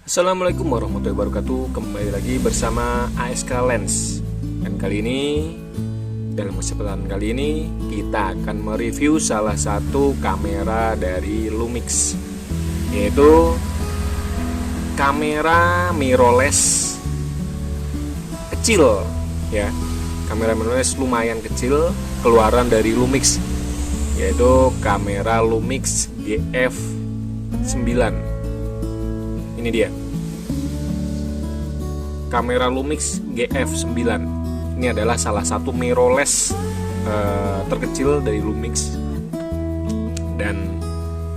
Assalamualaikum warahmatullahi wabarakatuh. Kembali lagi bersama ASK Lens. Dan kali ini, dalam kesempatan kali ini, kita akan mereview salah satu kamera dari Lumix, yaitu kamera mirrorless kecil ya. Kamera mirrorless lumayan kecil, keluaran dari Lumix, yaitu kamera Lumix GF9. Ini dia, kamera Lumix GF9. Ini adalah salah satu mirrorless terkecil dari Lumix. Dan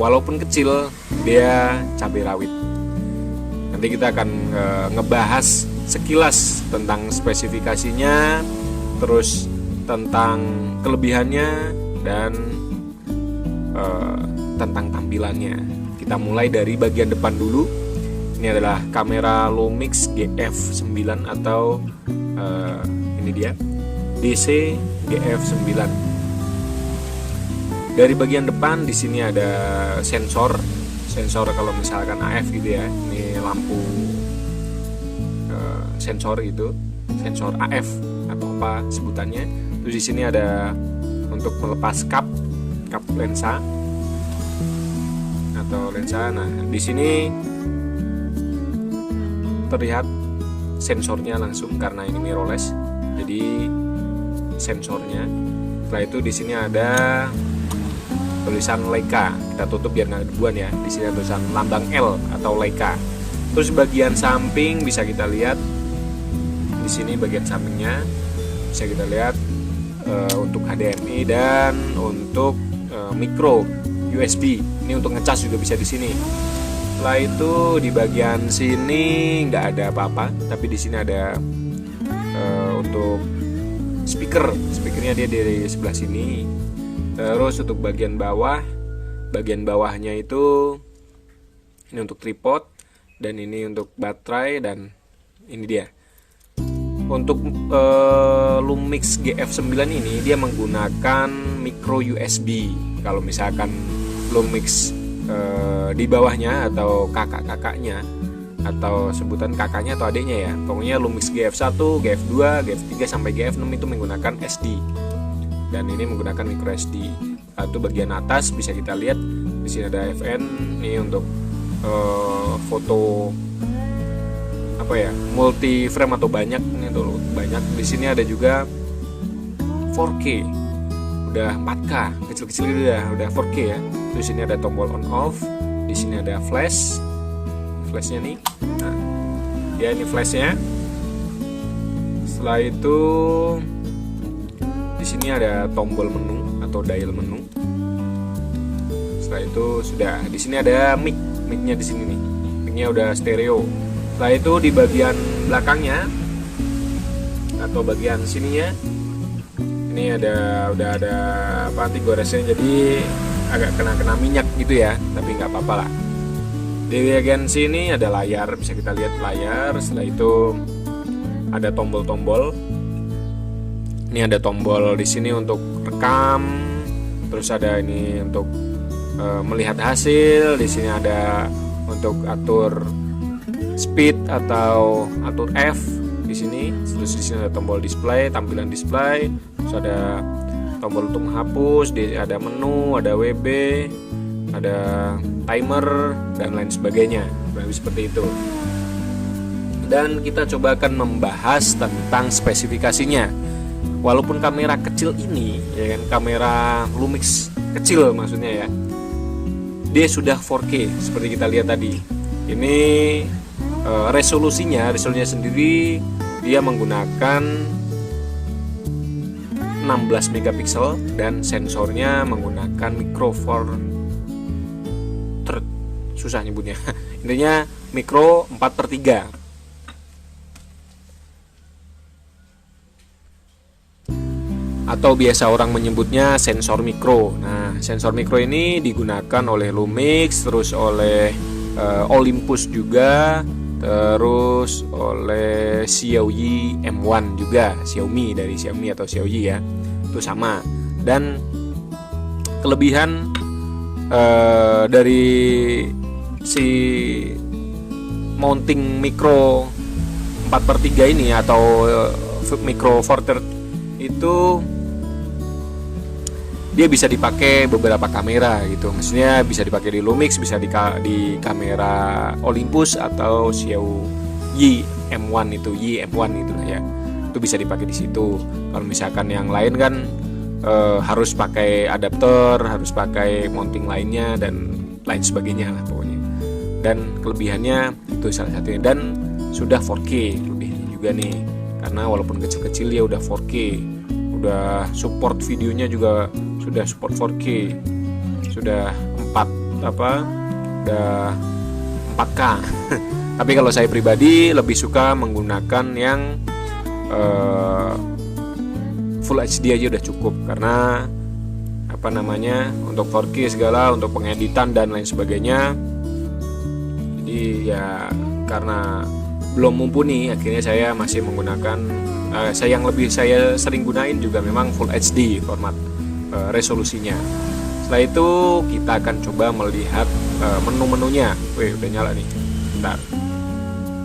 walaupun kecil, dia cabai rawit. Nanti kita akan ngebahas sekilas tentang spesifikasinya, terus tentang kelebihannya, dan tentang tampilannya. Kita mulai dari bagian depan dulu. Ini adalah kamera Lumix GF9 atau ini dia, DC GF9. Dari bagian depan di sini ada sensor kalau misalkan AF gitu ya. Ini lampu sensor itu, sensor AF atau apa sebutannya. Terus di sini ada untuk melepas kap lensa atau lensa. Nah, di sini terlihat sensornya langsung karena ini mirrorless. Jadi sensornya. Setelah itu di sini ada tulisan Leica. Kita tutup biar nggak debuan ya. Di sini ada tulisan lambang L atau Leica. Terus bagian samping bisa kita lihat. Di sini bagian sampingnya bisa kita lihat untuk HDMI dan untuk micro USB. Ini untuk ngecas juga bisa di sini. Setelah itu di bagian sini nggak ada apa-apa, tapi di sini ada untuk speakernya dia dari sebelah sini. Terus untuk bagian bawahnya itu ini untuk tripod, dan ini untuk baterai, dan ini dia. Untuk Lumix GF9 ini dia menggunakan micro USB. Kalau misalkan Lumix di bawahnya atau kakak-kakaknya atau sebutan kakaknya atau adiknya ya, pokoknya Lumix GF1, GF2, GF3 sampai GF6 itu menggunakan SD, dan ini menggunakan micro SD. Lalu bagian atas bisa kita lihat di sini ada FN, ini untuk foto apa ya, multi frame atau banyak, ini tuh banyak. Di sini ada juga 4K, udah 4K, kecil-kecil gitu ya, udah 4K ya. Terus sini ada tombol on off, di sini ada flashnya nih. Nah, ya ini flashnya. Setelah itu di sini ada tombol menu atau dial menu. Setelah itu sudah, di sini ada micnya di sini nih. Micnya udah stereo. Setelah itu di bagian belakangnya atau bagian sininya ini udah ada apa, anti goresnya, jadi agak kena minyak gitu ya, tapi nggak apa-apa lah. Di bagian sini ada layar, bisa kita lihat layar. Setelah itu ada tombol-tombol. Ini ada tombol di sini untuk rekam, terus ada ini untuk melihat hasil. Di sini ada untuk atur speed atau atur F di sini. Terus di sini ada tombol display, tampilan display. Terus ada tombol untuk menghapus, ada menu, ada WB, ada timer, dan lain sebagainya. Lebih seperti itu. Dan kita coba akan membahas tentang spesifikasinya. Walaupun kamera kecil ini, ya kan, kamera Lumix kecil maksudnya ya, dia sudah 4K seperti kita lihat tadi. Ini resolusinya sendiri dia menggunakan 16 megapiksel dan sensornya menggunakan micro four third, susah nyebutnya. Intinya micro 4/3. Atau biasa orang menyebutnya sensor mikro. Nah, sensor mikro ini digunakan oleh Lumix, terus oleh Olympus juga, terus oleh Xiaoyi M1 juga, Xiaomi dari Xiaomi atau Xiaoyi ya, itu sama. Dan kelebihan dari si mounting micro 4/3 ini atau micro four third itu dia bisa dipakai beberapa kamera gitu. Maksudnya bisa dipakai di Lumix, bisa di kamera Olympus atau Xiaomi M1 itu, M1 itu ya. Itu bisa dipakai di situ. Kalau misalkan yang lain kan harus pakai adapter, harus pakai mounting lainnya dan lain sebagainya lah pokoknya. Dan kelebihannya itu salah satunya, dan sudah 4K lebihnya juga nih, karena walaupun kecil-kecil ya udah 4K, udah support videonya juga sudah support 4K, sudah 4K. Tapi kalau saya pribadi lebih suka menggunakan yang Full HD aja udah cukup, karena untuk 4K segala, untuk pengeditan dan lain sebagainya. Jadi ya karena belum mumpuni, akhirnya saya masih menggunakan yang lebih saya sering gunain juga memang Full HD format resolusinya. Setelah itu kita akan coba melihat menu-menunya. Udah nyala nih. Bentar.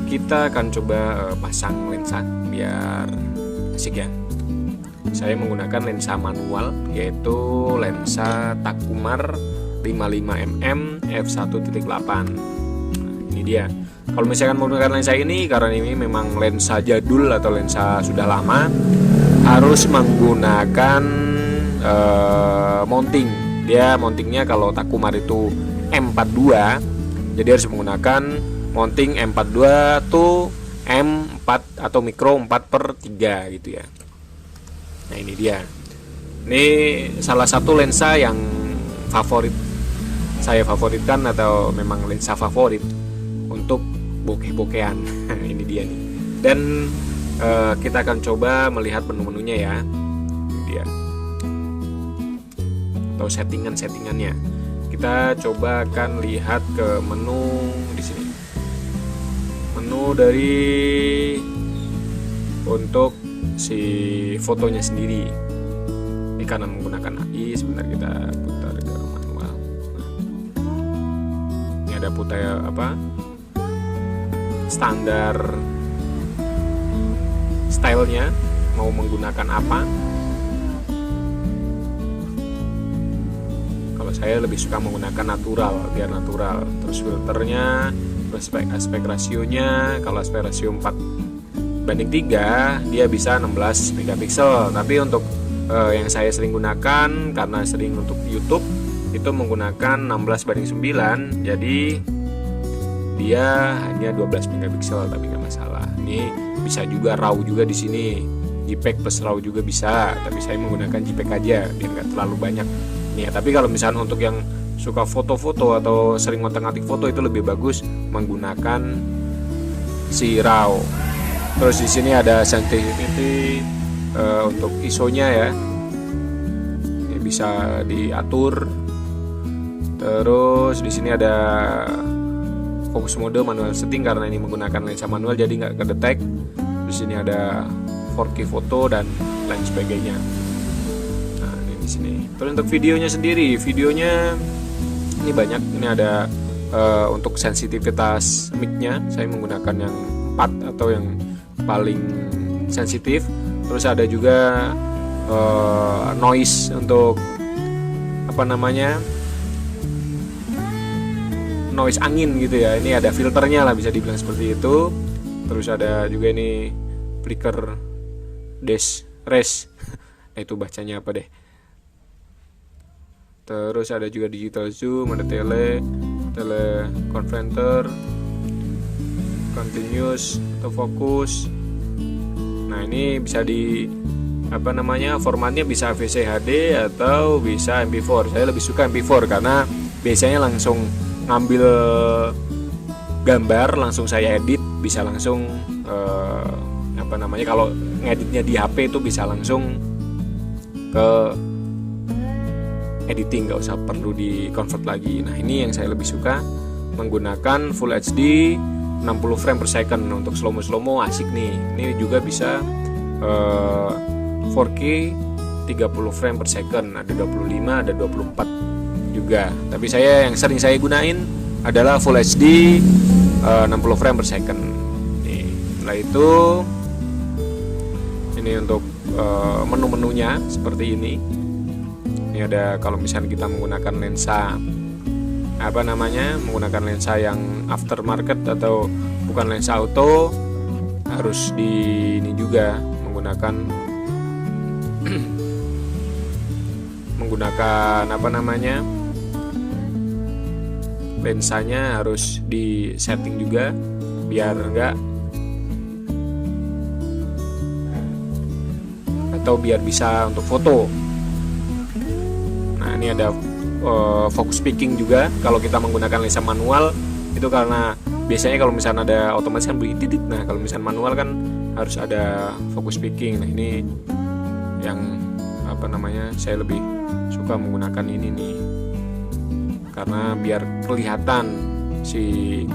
Kita akan coba pasang lensa biar asik ya. Saya menggunakan lensa manual, yaitu lensa Takumar 55mm f1.8. Ini dia. Kalau misalkan menggunakan lensa ini, karena ini memang lensa jadul atau lensa sudah lama, harus menggunakan mounting. Dia mountingnya kalau Takumar itu M42, jadi harus menggunakan mounting M42 tuh M4 atau micro 4/3 gitu ya. Nah ini dia. Ini salah satu lensa yang saya favoritkan, atau memang lensa favorit untuk bokeh-bokehan. Ini dia nih. Dan kita akan coba melihat menu-menunya ya. Ini dia. Atau settingannya. Kita coba akan lihat ke menu di sini. Menu dari untuk si fotonya sendiri. Ini karena menggunakan AI, sebentar kita putar ke manual. Ini ada putar standar stylenya, mau menggunakan apa. Kalau saya lebih suka menggunakan natural, biar natural. Terus filternya, terus aspek rasionya, kalau aspek rasio 4:3 dia bisa 16 megapiksel. Tapi untuk yang saya sering gunakan, karena sering untuk YouTube, itu menggunakan 16:9, jadi dia hanya 12 megapiksel, tapi nggak masalah. Ini bisa juga RAW juga di sini, JPEG plus RAW juga bisa, tapi saya menggunakan JPEG aja biar nggak terlalu banyak. Nih, tapi kalau misalnya untuk yang suka foto-foto atau sering ngotak-ngatik foto, itu lebih bagus menggunakan si RAW. Terus di sini ada sensitivity untuk ISO-nya ya. Ini bisa diatur. Terus di sini ada fokus mode manual setting, karena ini menggunakan lensa manual jadi nggak kedetek. Terus sini ada 4K foto dan lain sebagainya. Nah, ini di sini. Terus untuk videonya sendiri, ini banyak. Ini ada untuk sensitivitas mic-nya, saya menggunakan yang 4 atau yang paling sensitif. Terus ada juga noise untuk noise angin gitu ya. Ini ada filternya lah, bisa dibilang seperti itu. Terus ada juga ini flicker res. Itu bacanya apa deh. Terus ada juga digital zoom, ada tele converter, continuous atau fokus. Nah, ini bisa formatnya bisa VCHD atau bisa MP4. Saya lebih suka MP4 karena biasanya langsung ngambil gambar, langsung saya edit, bisa langsung kalau ngeditnya di HP itu bisa langsung ke editing, nggak usah perlu di convert lagi. Nah, ini yang saya lebih suka, menggunakan Full HD 60 frame per second. Untuk slow-mo asik nih. Ini juga bisa 4K 30 frame per second, ada 25, ada 24 juga. Tapi yang sering saya gunain adalah Full HD 60 frame per second. Nih, setelah itu ini untuk menu-menunya seperti ini. Ini ada kalau misalnya kita menggunakan lensa menggunakan lensa yang aftermarket atau bukan lensa auto, harus di ini juga menggunakan lensanya harus di setting juga biar enggak, atau biar bisa untuk foto. Nah, ini ada focus picking juga. Kalau kita menggunakan lensa manual itu karena biasanya kalau misalnya ada otomatis kan bunyi titik. Nah, kalau misalnya manual kan harus ada focus picking. Nah, ini yang saya lebih suka menggunakan ini nih, karena biar kelihatan si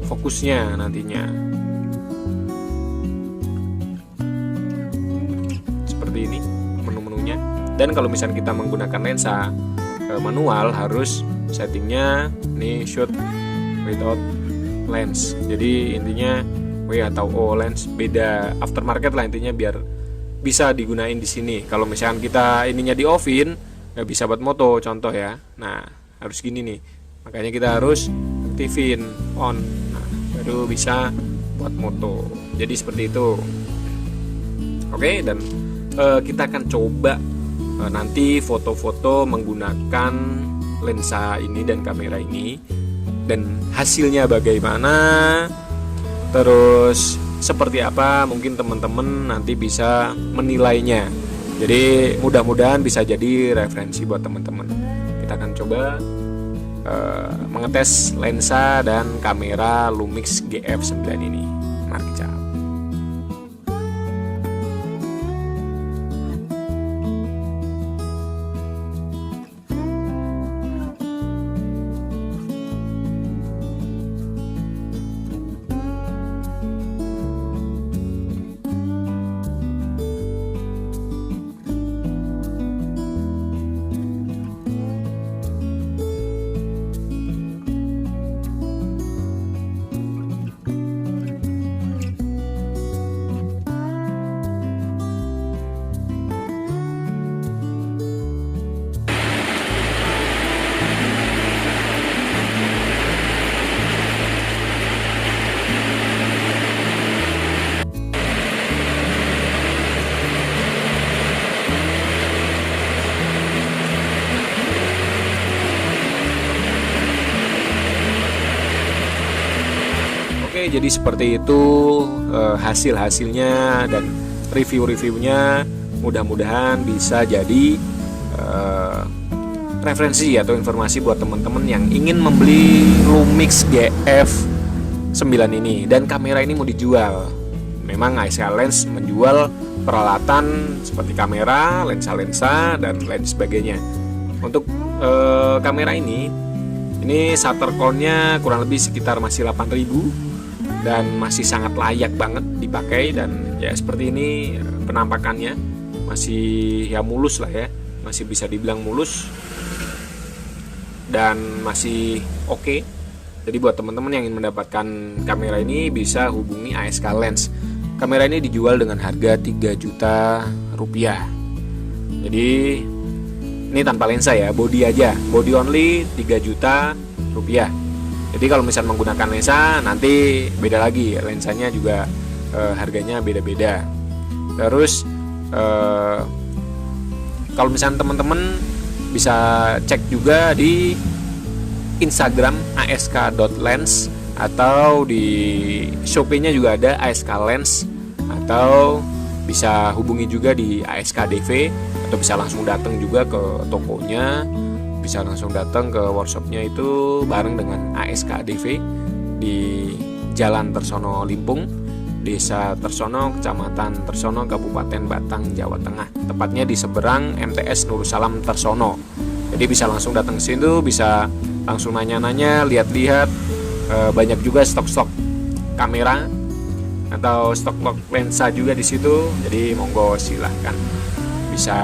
fokusnya nantinya. Seperti ini menu-menunya. Dan kalau misalnya kita menggunakan lensa manual, harus settingnya ini shoot without lens. Jadi intinya W atau O lens, beda aftermarket lah intinya, biar bisa digunain di sini. Kalau misalkan kita ininya di offin, nggak bisa buat moto contoh ya. Nah, harus gini nih. Makanya kita harus aktifin on. Nah, baru bisa buat moto. Jadi seperti itu. Oke, dan kita akan coba nanti foto-foto menggunakan lensa ini dan kamera ini, dan hasilnya bagaimana, terus seperti apa, mungkin teman-teman nanti bisa menilainya. Jadi mudah-mudahan bisa jadi referensi buat teman-teman. Kita akan coba mengetes lensa dan kamera Lumix GF9 ini. Mari kita. Oke, jadi seperti itu hasil-hasilnya dan review-reviewnya. Mudah-mudahan bisa jadi referensi atau informasi buat teman-teman yang ingin membeli Lumix GF9 ini. Dan kamera ini mau dijual. Memang ASK Lens menjual peralatan seperti kamera, lensa-lensa, dan lain sebagainya. Untuk kamera ini shutter count-nya kurang lebih sekitar masih 8.000 dan masih sangat layak banget dipakai. Dan ya seperti ini penampakannya, masih ya mulus lah ya, masih bisa dibilang mulus dan masih oke. Jadi buat teman-teman yang ingin mendapatkan kamera ini bisa hubungi ASK Lens. Kamera ini dijual dengan harga 3 juta rupiah. Jadi ini tanpa lensa ya, body aja, body only 3 juta rupiah. Jadi kalau misalnya menggunakan lensa nanti beda lagi, lensanya juga harganya beda-beda. Terus kalau misalnya teman-teman bisa cek juga di Instagram ask.lens, atau di Shopee-nya juga ada ASK Lens, atau bisa hubungi juga di ASK-DV, atau bisa langsung datang juga ke tokonya, bisa langsung datang ke workshopnya itu bareng dengan ASK-DV di Jalan Tersono Limpung, Desa Tersono, Kecamatan Tersono, Kabupaten Batang, Jawa Tengah. Tepatnya di seberang MTS Nursalam Tersono. Jadi bisa langsung datang ke situ, bisa langsung nanya-nanya, lihat-lihat. Banyak juga stok-stok kamera atau stok lensa juga di situ. Jadi monggo silahkan, bisa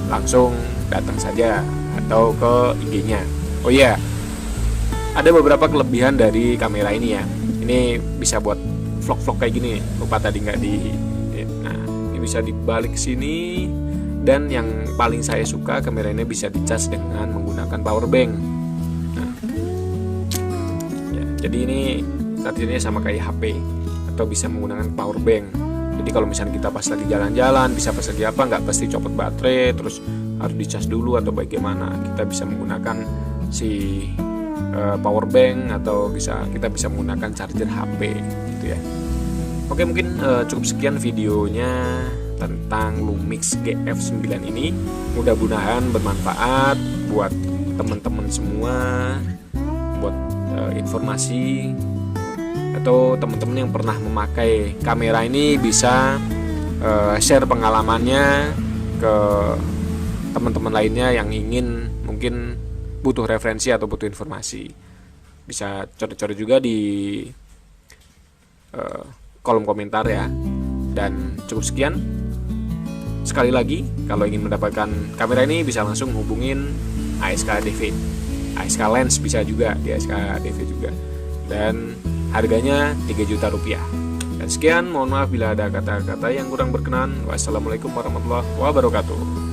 langsung datang saja atau ke IG-nya. Oh iya, ada beberapa kelebihan dari kamera ini ya. Ini bisa buat vlog-vlog kayak gini. Lupa tadi nggak di. Nah, ini bisa dibalik sini. Dan yang paling saya suka, kamera ini bisa dicas dengan menggunakan power bank. Nah, ya, jadi ini artinya sama kayak HP atau bisa menggunakan power bank. Jadi kalau misalnya kita pas lagi jalan-jalan, bisa pas lagi apa, nggak pasti copot baterai terus harus dicas dulu atau bagaimana. Kita bisa menggunakan si power bank atau kita bisa menggunakan charger HP gitu ya. Oke, mungkin cukup sekian videonya tentang Lumix GF9 ini. Mudah-mudahan bermanfaat buat teman-teman semua, buat informasi, atau teman-teman yang pernah memakai kamera ini bisa share pengalamannya ke teman-teman lainnya yang ingin mungkin butuh referensi atau butuh informasi. Bisa coret-coret juga di kolom komentar ya. Dan cukup sekian. Sekali lagi, kalau ingin mendapatkan kamera ini bisa langsung hubungin ASK DV. ASK Lens bisa juga, di ASK DV juga. Dan harganya 3 juta rupiah. Dan sekian, mohon maaf bila ada kata-kata yang kurang berkenan. Wassalamualaikum warahmatullahi wabarakatuh.